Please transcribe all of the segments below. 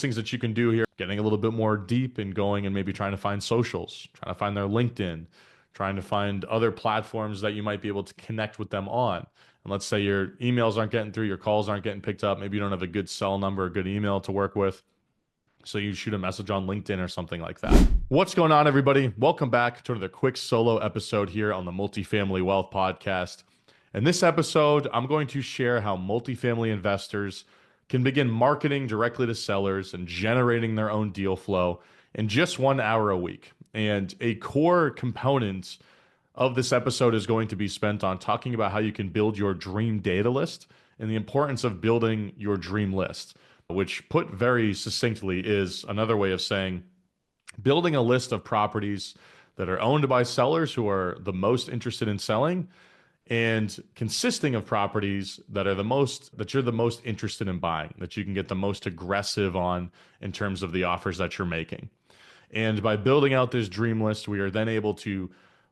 things that you can do here, getting a little bit more deep and going and maybe trying to find socials, trying to find their LinkedIn, trying to find other platforms that you might be able to connect with them on. And let's say your emails aren't getting through, your calls aren't getting picked up, maybe you don't have a good cell number, a good email to work with. So you shoot a message on LinkedIn or something like that. What's going on, everybody? Welcome back to another quick solo episode here on the Multifamily Wealth Podcast. In this episode, I'm going to share how multifamily investors can begin marketing directly to sellers and generating their own deal flow in just 1 hour a week. And a core component of this episode is going to be spent on talking about how you can build your dream data list and the importance of building your dream list, which put very succinctly is another way of saying building a list of properties that are owned by sellers who are the most interested in selling and consisting of properties that are that you're the most interested in buying, that you can get the most aggressive on in terms of the offers that you're making. And by building out this dream list, we are then able to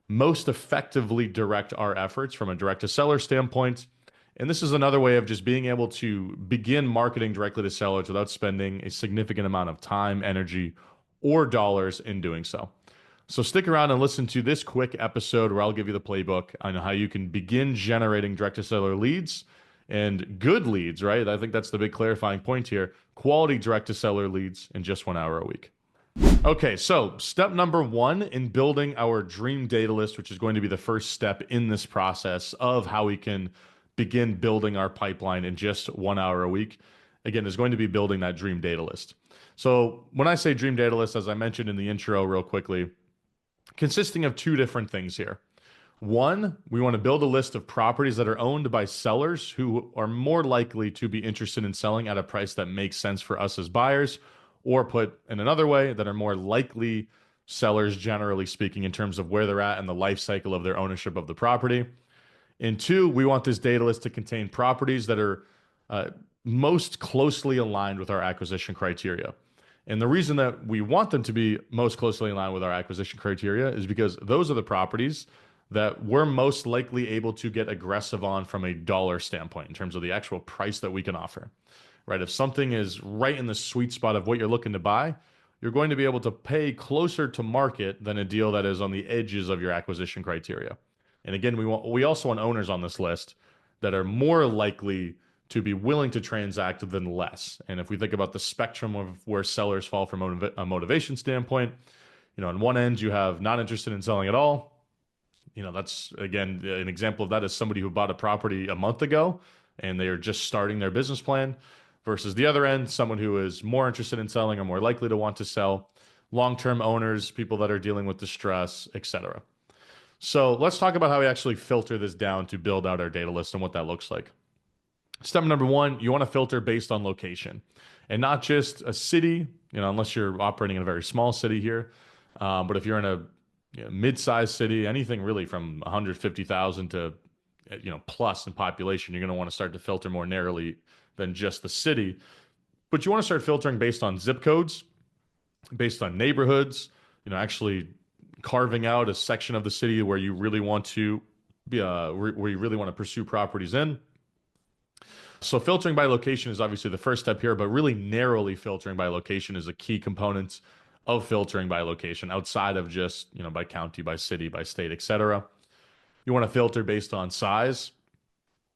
most effectively direct our efforts from a direct to seller standpoint. And this is another way of just being able to begin marketing directly to sellers without spending a significant amount of time, energy, or dollars in doing so. So stick around and listen to this quick episode where I'll give you the playbook on how you can begin generating direct-to-seller leads and good leads, right? I think that's the big clarifying point here. Quality direct-to-seller leads in just 1 hour a week. Okay, so step number one in building our dream data list, which is going to be the first step in this process of how we can begin building our pipeline in just 1 hour a week, again, is going to be building that dream data list. So when I say dream data list, as I mentioned in the intro real quickly, consisting of two different things here. One, we want to build a list of properties that are owned by sellers who are more likely to be interested in selling at a price that makes sense for us as buyers, or put in another way, that are more likely sellers, generally speaking, in terms of where they're at in the life cycle of their ownership of the property. And two, we want this data list to contain properties that are most closely aligned with our acquisition criteria. And the reason that we want them to be most closely aligned with our acquisition criteria is because those are the properties that we're most likely able to get aggressive on from a dollar standpoint in terms of the actual price that we can offer, right? If something is right in the sweet spot of what you're looking to buy, you're going to be able to pay closer to market than a deal that is on the edges of your acquisition criteria. And again, we also want owners on this list that are more likely to be willing to transact than less. And if we think about the spectrum of where sellers fall from a motivation standpoint, on one end you have not interested in selling at all. That's again an example of that is somebody who bought a property a month ago and they are just starting their business plan, versus the other end, someone who is more interested in selling or more likely to want to sell, long-term owners, people that are dealing with distress, etc. So let's talk about how we actually filter this down to build out our data list and what that looks like. Step number one, you want to filter based on location and not just a city, unless you're operating in a very small city here. But if you're in a mid-sized city, anything really from 150,000 to plus in population, you're going to want to start to filter more narrowly than just the city. But you want to start filtering based on zip codes, based on neighborhoods, actually carving out a section of the city where you really want to pursue properties in. So filtering by location is obviously the first step here, but really narrowly filtering by location is a key component of filtering by location outside of just, by county, by city, by state, etc. You want to filter based on size.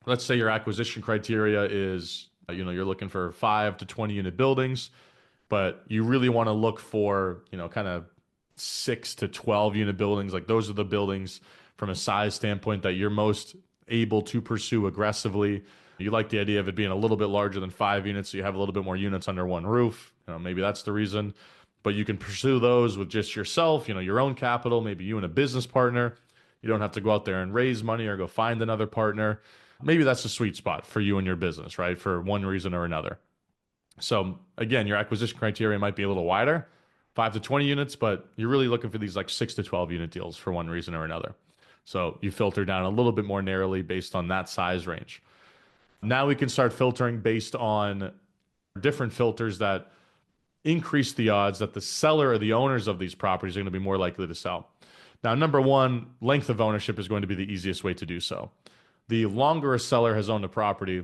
Let's say your acquisition criteria is, you're looking for 5 to 20 unit buildings, but you really want to look for, kind of 6 to 12 unit buildings. Like those are the buildings from a size standpoint that you're most able to pursue aggressively. You like the idea of it being a little bit larger than 5 units, so you have a little bit more units under one roof. Maybe that's the reason. But you can pursue those with just yourself, your own capital, maybe you and a business partner. You don't have to go out there and raise money or go find another partner. Maybe that's the sweet spot for you and your business, right? For one reason or another. So again, your acquisition criteria might be a little wider, 5 to 20 units, but you're really looking for these like 6 to 12 unit deals for one reason or another. So you filter down a little bit more narrowly based on that size range. Now we can start filtering based on different filters that increase the odds that the seller or the owners of these properties are going to be more likely to sell. Now, number one, length of ownership is going to be the easiest way to do so. The longer a seller has owned a property,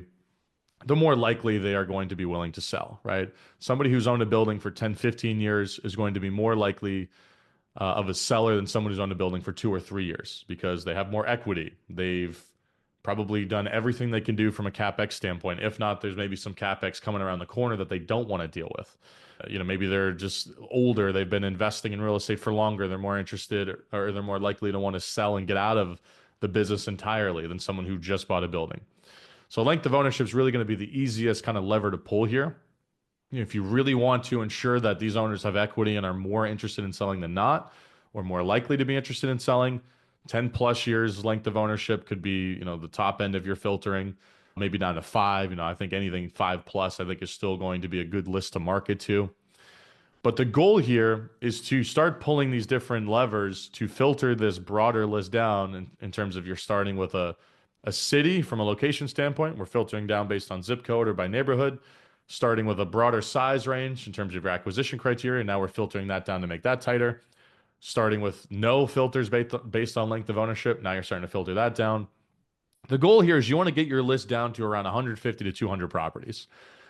the more likely they are going to be willing to sell, right? Somebody who's owned a building for 10, 15 years is going to be more likely of a seller than someone who's owned a building for 2 or 3 years because they have more equity. They've probably done everything they can do from a CapEx standpoint. If not, there's maybe some CapEx coming around the corner that they don't want to deal with. Maybe they're just older. They've been investing in real estate for longer. They're more interested or they're more likely to want to sell and get out of the business entirely than someone who just bought a building. So length of ownership is really going to be the easiest kind of lever to pull here. If you really want to ensure that these owners have equity and are more interested in selling than not, or more likely to be interested in selling, 10 plus years length of ownership could be, the top end of your filtering, maybe down to 5. I think anything 5 plus, I think is still going to be a good list to market to. But the goal here is to start pulling these different levers to filter this broader list down in terms of you're starting with a city from a location standpoint. We're filtering down based on zip code or by neighborhood, starting with a broader size range in terms of your acquisition criteria. Now we're filtering that down to make that tighter. Starting with no filters based on length of ownership. Now you're starting to filter that down. The goal here is you want to get your list down to around 150 to 200 properties.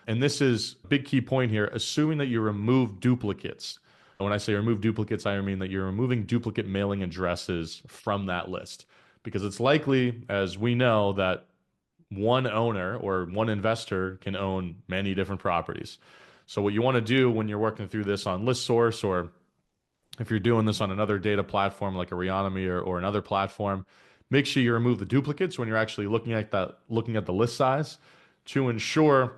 And this is a big key point here, assuming that you remove duplicates. And when I say remove duplicates, I mean that you're removing duplicate mailing addresses from that list. Because it's likely, as we know, that one owner or one investor can own many different properties. So what you want to do when you're working through this on ListSource, or if you're doing this on another data platform like a Reonomy or another platform, make sure you remove the duplicates when you're actually looking at the list size to ensure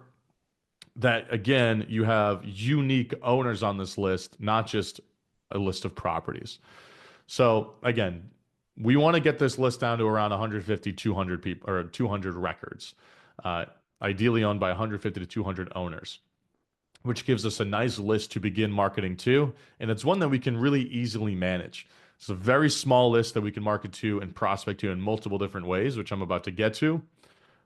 that, again, you have unique owners on this list, not just a list of properties. So again, we want to get this list down to around 150, 200 people or 200 records, ideally owned by 150 to 200 owners, which gives us a nice list to begin marketing to. And it's one that we can really easily manage. It's a very small list that we can market to and prospect to in multiple different ways, which I'm about to get to.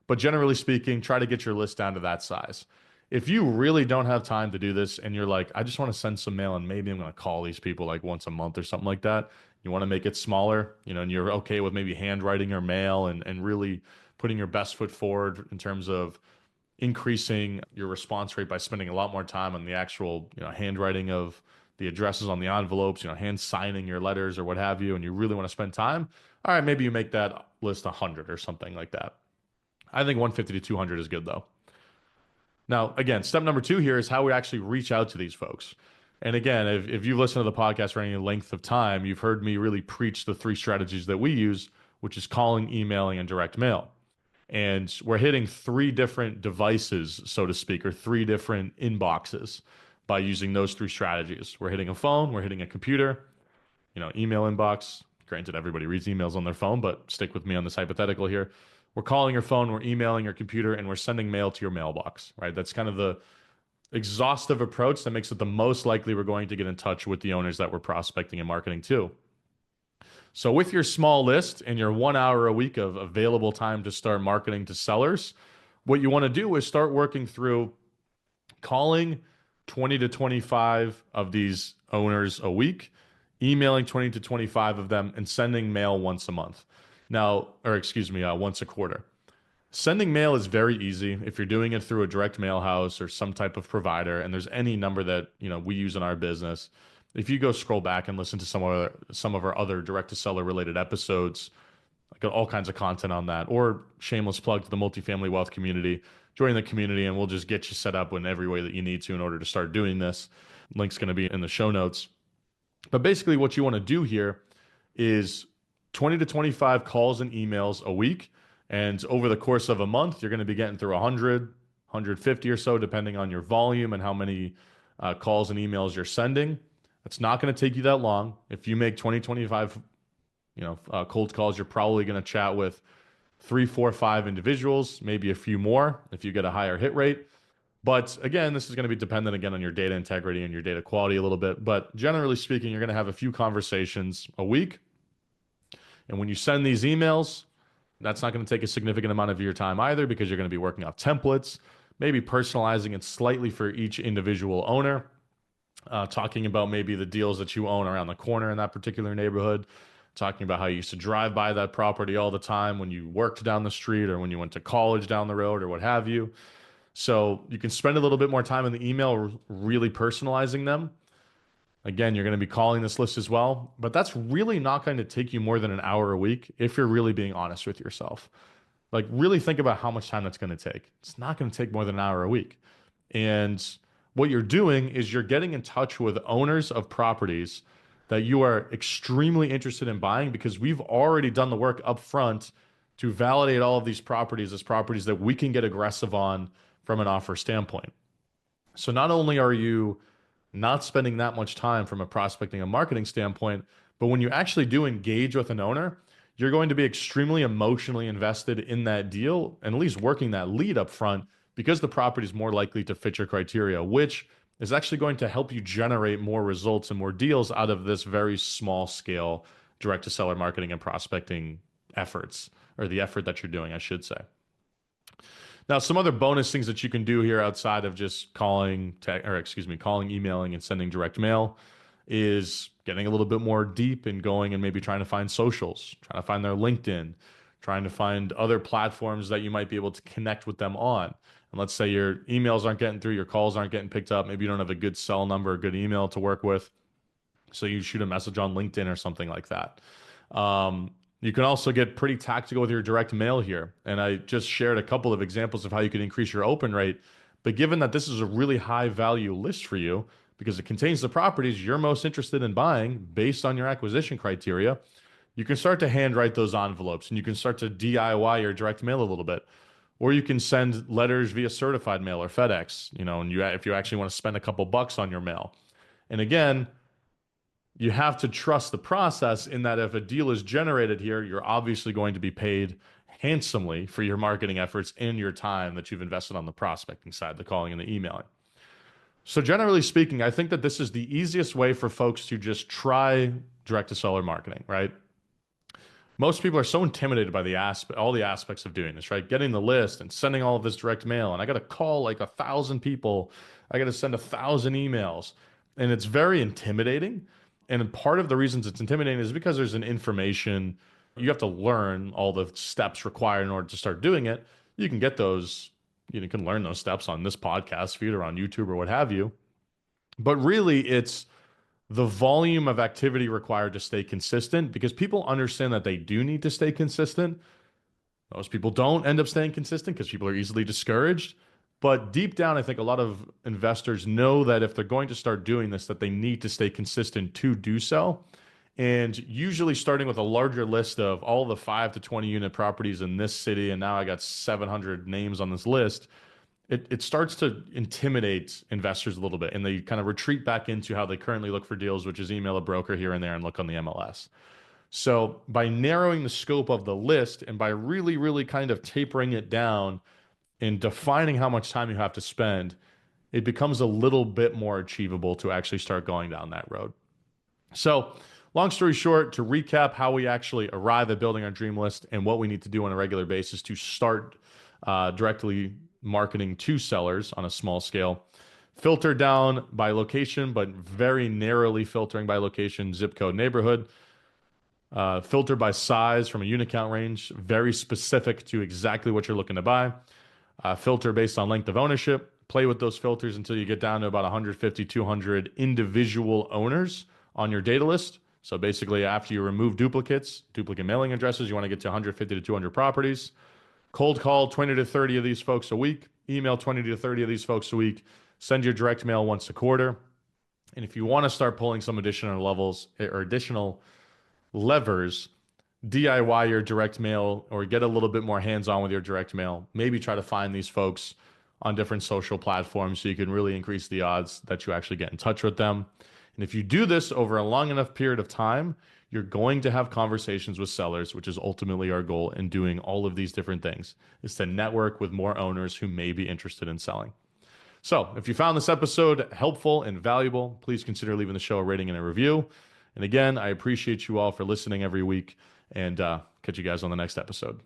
But generally speaking, try to get your list down to that size. If you really don't have time to do this and you're like, I just want to send some mail and maybe I'm going to call these people like once a month or something like that, you want to make it smaller, and you're okay with maybe handwriting your mail and really putting your best foot forward in terms of increasing your response rate by spending a lot more time on the actual, handwriting of the addresses on the envelopes, hand signing your letters or what have you, and you really want to spend time, all right, maybe you make that list 100 or something like that. I think 150 to 200 is good though. Now, again, step number 2 here is how we actually reach out to these folks. And again, if you've listened to the podcast for any length of time, you've heard me really preach the 3 strategies that we use, which is calling, emailing, and direct mail. And we're hitting 3 different devices, so to speak, or 3 different inboxes by using those 3 strategies. We're hitting a phone, we're hitting a computer, email inbox. Granted, everybody reads emails on their phone, but stick with me on this hypothetical here. We're calling your phone, we're emailing your computer, and we're sending mail to your mailbox, right? That's kind of the exhaustive approach that makes it the most likely we're going to get in touch with the owners that we're prospecting and marketing to. So with your small list and your 1 hour a week of available time to start marketing to sellers, what you want to do is start working through calling 20 to 25 of these owners a week, emailing 20 to 25 of them, and sending mail once a month. Now, or excuse me, once a quarter. Sending mail is very easy if you're doing it through a direct mail house or some type of provider, and there's any number that we use in our business. If you go scroll back and listen to some of our other direct to seller related episodes, I got all kinds of content on that. Or shameless plug to the multifamily wealth community. Join the community, and we'll just get you set up in every way that you need to in order to start doing this. Link's going to be in the show notes. But basically, what you want to do here is 20 to 25 calls and emails a week. And over the course of a month, you're going to be getting through 100, 150 or so, depending on your volume and how many calls and emails you're sending. It's not going to take you that long. If you make 20, 25, cold calls, you're probably going to chat with 3, 4, 5 individuals, maybe a few more if you get a higher hit rate. But again, this is going to be dependent again on your data integrity and your data quality a little bit. But generally speaking, you're going to have a few conversations a week. And when you send these emails, that's not going to take a significant amount of your time either, because you're going to be working off templates, maybe personalizing it slightly for each individual owner, talking about maybe the deals that you own around the corner in that particular neighborhood, talking about how you used to drive by that property all the time when you worked down the street or when you went to college down the road or what have you. So you can spend a little bit more time in the email, really personalizing them. Again, you're going to be calling this list as well, but that's really not going to take you more than an hour a week if you're really being honest with yourself. Like, really think about how much time that's going to take. It's not going to take more than an hour a week. And what you're doing is you're getting in touch with owners of properties that you are extremely interested in buying because we've already done the work up front to validate all of these properties as properties that we can get aggressive on from an offer standpoint. So not only are you not spending that much time from a prospecting and marketing standpoint, but when you actually do engage with an owner, you're going to be extremely emotionally invested in that deal and at least working that lead up front because the property is more likely to fit your criteria, which is actually going to help you generate more results and more deals out of this very small scale direct to seller marketing and prospecting efforts, or the effort that you're doing, I should say. Now, some other bonus things that you can do here outside of just calling, emailing, and sending direct mail is getting a little bit more deep and going and maybe trying to find socials, trying to find their LinkedIn, trying to find other platforms that you might be able to connect with them on. And let's say your emails aren't getting through, your calls aren't getting picked up, maybe you don't have a good cell number, a good email to work with. So you shoot a message on LinkedIn or something like that. You can also get pretty tactical with your direct mail here. And I just shared a couple of examples of how you can increase your open rate. But given that this is a really high value list for you, because it contains the properties you're most interested in buying based on your acquisition criteria, you can start to handwrite those envelopes and you can start to DIY your direct mail a little bit. Or you can send letters via certified mail or FedEx, and if you actually want to spend a couple bucks on your mail. And again, you have to trust the process in that if a deal is generated here, you're obviously going to be paid handsomely for your marketing efforts and your time that you've invested on the prospecting side, the calling and the emailing. So generally speaking, I think that this is the easiest way for folks to just try direct to seller marketing, right? Most people are so intimidated by all the aspects of doing this, right? Getting the list and sending all of this direct mail, and I got to call like 1,000 people, I got to send 1,000 emails, and it's very intimidating. And part of the reasons it's intimidating is because there's an information you have to learn all the steps required in order to start doing it. You can get those, you can learn those steps on this podcast feed or on YouTube or what have you. But really, it's the volume of activity required to stay consistent because people understand that they do need to stay consistent. Most people don't end up staying consistent because people are easily discouraged. But deep down, I think a lot of investors know that if they're going to start doing this, that they need to stay consistent to do so. And usually starting with a larger list of all the 5 to 20 unit properties in this city, and now I got 700 names on this list, it starts to intimidate investors a little bit, and they kind of retreat back into how they currently look for deals, which is email a broker here and there and look on the MLS. So by narrowing the scope of the list and by really, really kind of tapering it down and defining how much time you have to spend, it becomes a little bit more achievable to actually start going down that road. So long story short, to recap how we actually arrive at building our dream list and what we need to do on a regular basis to start directly marketing to sellers on a small scale. Filter down by location, but very narrowly filtering by location, zip code, neighborhood. Filter by size from a unit count range, very specific to exactly what you're looking to buy. Filter based on length of ownership. Play with those filters until you get down to about 150, 200 individual owners on your data list. So basically, after you remove duplicate mailing addresses, you want to get to 150 to 200 properties. Cold call 20 to 30 of these folks a week. Email 20 to 30 of these folks a week. Send your direct mail once a quarter. And if you want to start pulling some additional levels or additional levers, DIY your direct mail or get a little bit more hands-on with your direct mail. Maybe try to find these folks on different social platforms so you can really increase the odds that you actually get in touch with them. And if you do this over a long enough period of time, you're going to have conversations with sellers, which is ultimately our goal in doing all of these different things, is to network with more owners who may be interested in selling. So if you found this episode helpful and valuable, please consider leaving the show a rating and a review. And again, I appreciate you all for listening every week, and catch you guys on the next episode.